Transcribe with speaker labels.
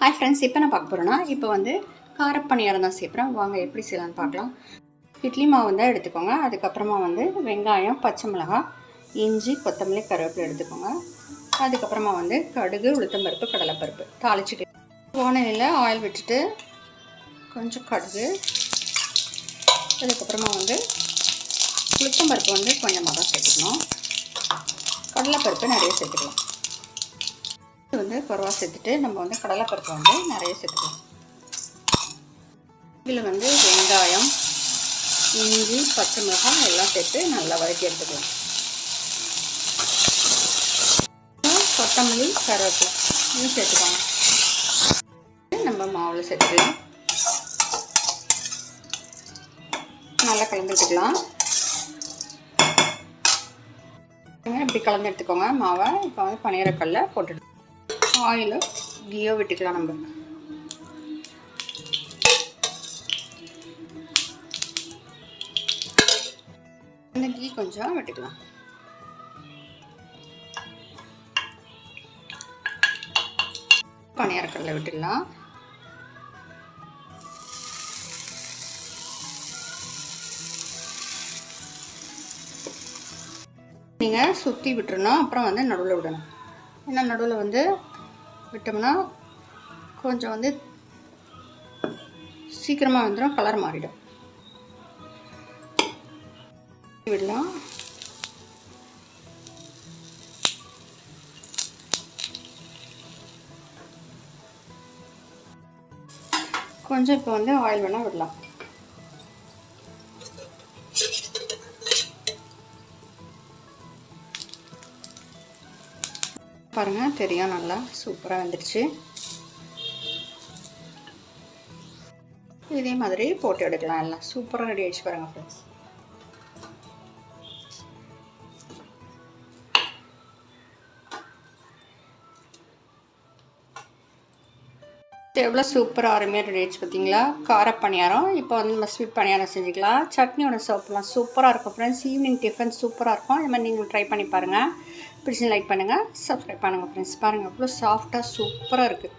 Speaker 1: Hi friends, இப்போ நான் பார்க்க போகிறேன்னா இப்போ வந்து காரப்பணியாரம் தான் சேர்க்குறேன். வாங்க எப்படி செய்யலான்னு பார்க்கலாம். இட்லி மாவு தான் எடுத்துக்கோங்க. அதுக்கப்புறமா வந்து வெங்காயம், பச்சை மிளகாய், இஞ்சி, கொத்தமல்லி, கருவேப்பிலை எடுத்துக்கோங்க. அதுக்கப்புறமா வந்து கடுகு, உளுத்தம்பருப்பு, கடலைப்பருப்பு தாளிச்சிட்டு வானலியில் ஆயில் விட்டுட்டு கொஞ்சம் கடுகு, அதுக்கப்புறமா வந்து உளுத்தம்பருப்பு வந்து கொஞ்சமாக தான் சேர்த்துக்கணும். கடலைப்பருப்பு நிறைய சேர்த்துக்கலாம். வந்து குறவா சேர்த்துட்டு நம்ம வந்து கடலைப்பருப்பு வந்து நிறைய சேர்த்துக்கலாம். இதில் வந்து வெங்காயம், இஞ்சி, பச்சை மிளகாய் எல்லாம் சேர்த்து நல்லா வதக்கி எடுத்துக்கலாம். கொத்தமல்லி, கருவேப்பிலை இதையும் சேர்த்துக்கோங்க. நம்ம மாவில் சேர்த்துக்கலாம். நல்லா கலந்துட்டுக்கலாம். இப்படி கலந்து எடுத்துக்கோங்க மாவை. இப்போ வந்து பனியாரக்கல்ல போட்டுட்டு ஆயிலோ கீயோ விட்டுக்கலாம். நம்ம இந்த கீ கொஞ்சம் விட்டுக்கலாம். பனியாரக்கல்ல விட்டுடலாம். நீங்கள் சுற்றி விட்டுறணும். அப்புறம் வந்து நடுவில் விடணும். ஏன்னா நடுவில் வந்து விட்டோம்னா கொஞ்சம் வந்து சீக்கிரமாக வந்துடும், கலர் மாறிடும். விடலாம். கொஞ்சம் இப்போ வந்து ஆயில் வேணால் விடலாம். பாருங்கள், தெரியும், நல்லா சூப்பராக வந்துடுச்சு. இதே மாதிரி போட்டு எடுக்கலாம். எல்லாம் சூப்பராக ரெடி ஆகிடுச்சு பாருங்கள் ஃப்ரெண்ட்ஸ். எவ்வளோ சூப்பராக அருமையாக ரெடி ஆகிடுச்சு பார்த்தீங்களா? காரப்பணியாரம். இப்போ வந்து நம்ம ஸ்வீட் பணியாரம் செஞ்சுக்கலாம். சட்னியோட சாப்பிட்லாம். சூப்பராக இருக்கும் ஃப்ரெண்ட்ஸ். ஈவினிங் டிஃபன் சூப்பராக இருக்கும். இது மாதிரி நீங்கள் ட்ரை பண்ணி பாருங்கள். பிடிச்சி லைக் பண்ணுங்கள், சப்ஸ்கிரைப் பண்ணுங்கள் ஃப்ரெண்ட்ஸ். பாருங்கள், அவ்வளோ சாஃப்டாக சூப்பராக இருக்குது.